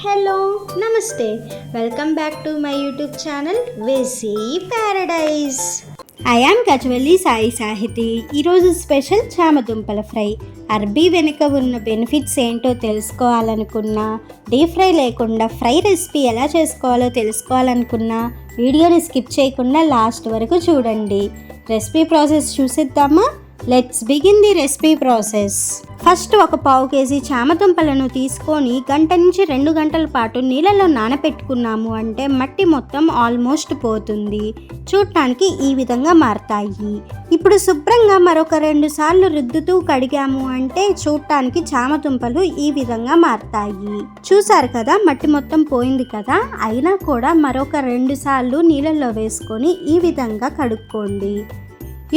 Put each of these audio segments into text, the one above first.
Hello నమస్తే, welcome back to my YouTube channel Vesi paradise. I am Gajwelli Sai Sahiti. ఈరోజు special చామదుంపల fry. అరబీ వెనుక ఉన్న బెనిఫిట్స్ ఏంటో తెలుసుకోవాలనుకున్నా, డీప్ ఫ్రై లేకుండా ఫ్రై రెసిపీ ఎలా చేసుకోవాలో తెలుసుకోవాలనుకున్నా వీడియోని స్కిప్ చేయకుండా లాస్ట్ వరకు చూడండి. రెసిపీ ప్రాసెస్ చూసేద్దామా? Let's begin the recipe process. First ఒక పావు కేజీ చామదుంపలను తీసుకొని గంట నుంచి 2 గంటల పాటు నీళ్ళలో నానబెట్టుకున్నాము అంటే మట్టి మొత్తం ఆల్మోస్ట్ పోతుంది. చూడటానికి ఈ విధంగా మారతాయి. ఇప్పుడు శుభ్రంగా మరొక 2 సార్లు రుద్దుతూ కడిగాము అంటే చూడటానికి చామదుంపలు ఈ విధంగా మారతాయి. చూసారు కదా, మట్టి మొత్తం పోయింది కదా. అయినా కూడా మరొక 2 సార్లు నీళ్ళల్లో వేసుకొని ఈ విధంగా కడుక్కోండి.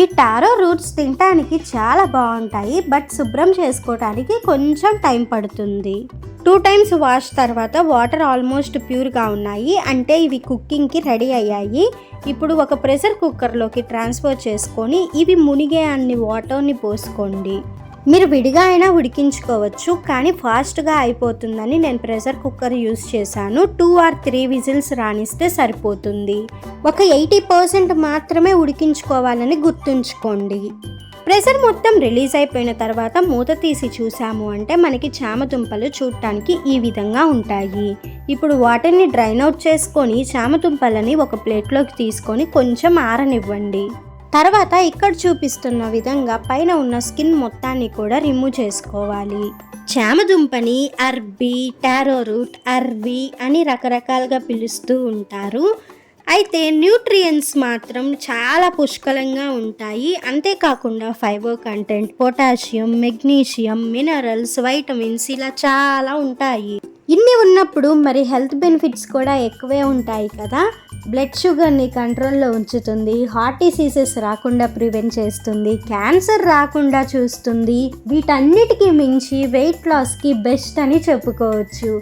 ఈ టారో రూట్స్ తినడానికి చాలా బాగుంటాయి, బట్ శుభ్రం చేసుకోవడానికి కొంచెం టైం పడుతుంది. 2 టైమ్స్ వాష్ తర్వాత వాటర్ ఆల్మోస్ట్ ప్యూర్గా ఉన్నాయి, అంటే ఇవి కుకింగ్కి రెడీ అయ్యాయి. ఇప్పుడు ఒక ప్రెషర్ కుక్కర్లోకి ట్రాన్స్ఫర్ చేసుకొని ఇవి మునిగే అన్ని వాటర్ని పోసుకోండి. మీరు విడిగా అయినా ఉడికించుకోవచ్చు, కానీ ఫాస్ట్గా అయిపోతుందని నేను ప్రెషర్ కుక్కర్ యూస్ చేశాను. 2 or 3 విజిల్స్ రానిస్తే సరిపోతుంది. ఒక 80% మాత్రమే ఉడికించుకోవాలని గుర్తుంచుకోండి. ప్రెషర్ మొత్తం రిలీజ్ అయిపోయిన తర్వాత మూత తీసి చూసాము అంటే మనకి చామదుంపలు చూడటానికి ఈ విధంగా ఉంటాయి. ఇప్పుడు వాటర్ని డ్రైన్ అవుట్ చేసుకొని చామదుంపలని ఒక ప్లేట్లోకి తీసుకొని కొంచెం ఆరనివ్వండి. తర్వాత ఇక్కడ చూపిస్తున్న విధంగా పైన ఉన్న స్కిన్ మొత్తాన్ని కూడా రిమూవ్ చేసుకోవాలి. చామదుంపని అర్బీ, టారో రూట్, అర్బీ అని రకరకాలుగా పిలుస్తూ ఉంటారు. అయితే న్యూట్రియన్స్ మాత్రం చాలా పుష్కలంగా ఉంటాయి. అంతేకాకుండా fibre content, potassium, magnesium, minerals, vitamins ఇలా చాలా ఉంటాయి. ఇన్ని ఉన్నప్పుడు మరి హెల్త్ బెనిఫిట్స్ కూడా ఎక్కువే ఉంటాయి కదా. బ్లడ్ షుగర్ని కంట్రోల్లో ఉంచుతుంది, హార్ట్ డిసీజెస్ రాకుండా ప్రివెంట్ చేస్తుంది, క్యాన్సర్ రాకుండా చూస్తుంది. వీటన్నిటికీ మించి వెయిట్ లాస్కి బెస్ట్ అని చెప్పుకోవచ్చు.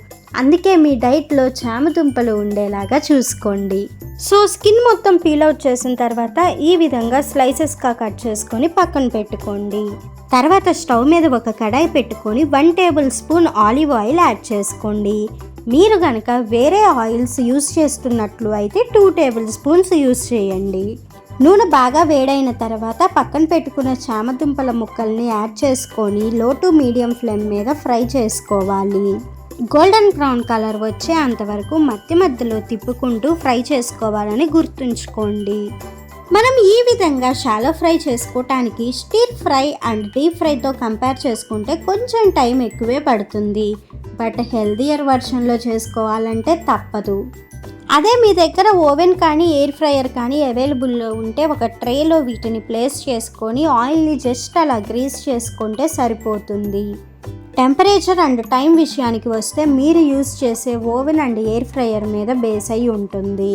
అందుకే మీ డైట్లో చామదుంపలు ఉండేలాగా చూసుకోండి. సో స్కిన్ మొత్తం పీల్ అవుట్ చేసిన తర్వాత ఈ విధంగా స్లైసెస్గా కట్ చేసుకొని పక్కన పెట్టుకోండి. తర్వాత స్టవ్ మీద ఒక కడాయి పెట్టుకొని 1 table spoon olive oil add చేసుకోండి. మీరు కనుక వేరే ఆయిల్స్ యూస్ చేస్తున్నట్లు అయితే 2 టేబుల్ స్పూన్స్ యూస్ చేయండి. నూనె బాగా వేడైన తర్వాత పక్కన పెట్టుకున్న చామదుంపల ముక్కల్ని యాడ్ చేసుకొని లో టు మీడియం ఫ్లేమ్ మీద ఫ్రై చేసుకోవాలి. గోల్డెన్ బ్రౌన్ కలర్ వచ్చే అంతవరకు మధ్య మధ్యలో తిప్పుకుంటూ ఫ్రై చేసుకోవాలని గుర్తుంచుకోండి. మనం ఈ విధంగా షాలో ఫ్రై చేసుకోవటానికి స్టిర్ ఫ్రై అండ్ డీప్ ఫ్రైతో కంపేర్ చేసుకుంటే కొంచెం టైం ఎక్కువే పడుతుంది, బట్ హెల్దియర్ వర్షన్లో చేసుకోవాలంటే తప్పదు. అదే మీ దగ్గర ఓవెన్ కానీ ఎయిర్ ఫ్రైయర్ కానీ అవైలబుల్లో ఉంటే ఒక ట్రేలో వీటిని ప్లేస్ చేసుకొని ఆయిల్ని జస్ట్ అలా గ్రీస్ చేసుకుంటే సరిపోతుంది. టెంపరేచర్ అండ్ టైం విషయానికి వస్తే మీరు యూస్ చేసే ఓవెన్ అండ్ ఎయిర్ ఫ్రైయర్ మీద బేస్ అయి ఉంటుంది.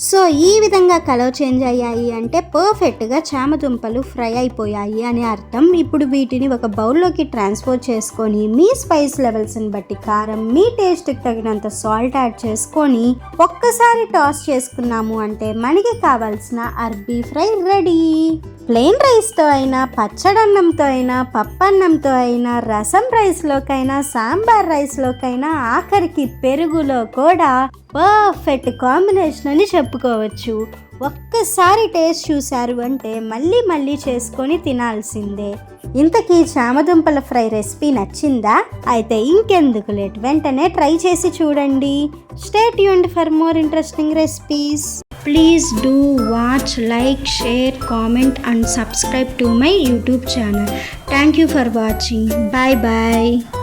సో ఈ విధంగా కలర్ చేంజ్ అయ్యాయి అంటే పర్ఫెక్ట్గా చామదుంపలు ఫ్రై అయిపోయాయి అని అర్థం. ఇప్పుడు వీటిని ఒక బౌల్లోకి ట్రాన్స్ఫర్ చేసుకొని మీ స్పైస్ లెవెల్స్ని బట్టి కారం, మీ టేస్ట్కి తగినంత సాల్ట్ యాడ్ చేసుకొని ఒక్కసారి టాస్ చేసుకున్నాము అంటే మనకి కావాల్సిన అర్బీ ఫ్రై రెడీ. ప్లెయిన్ రైస్తో అయినా, పచ్చడన్నంతో అయినా, పప్పన్నంతో అయినా, రసం రైస్లోకైనా, సాంబార్ రైస్లోకైనా, ఆఖరికి పెరుగులో కూడా పర్ఫెక్ట్ కాంబినేషన్ అని చెప్పుకోవచ్చు. ఒక్కసారి టేస్ట్ చూశారు అంటే మళ్ళీ మళ్ళీ చేసుకొని తినాల్సిందే. ఇంతకీ చామదుంపల ఫ్రై రెసిపీ నచ్చిందా? అయితే ఇంకెందుకు లేట్, వెంటనే ట్రై చేసి చూడండి. Stay tuned for more interesting recipes. Please do watch, like, share, comment and subscribe to my YouTube channel. Thank you for watching. Bye bye.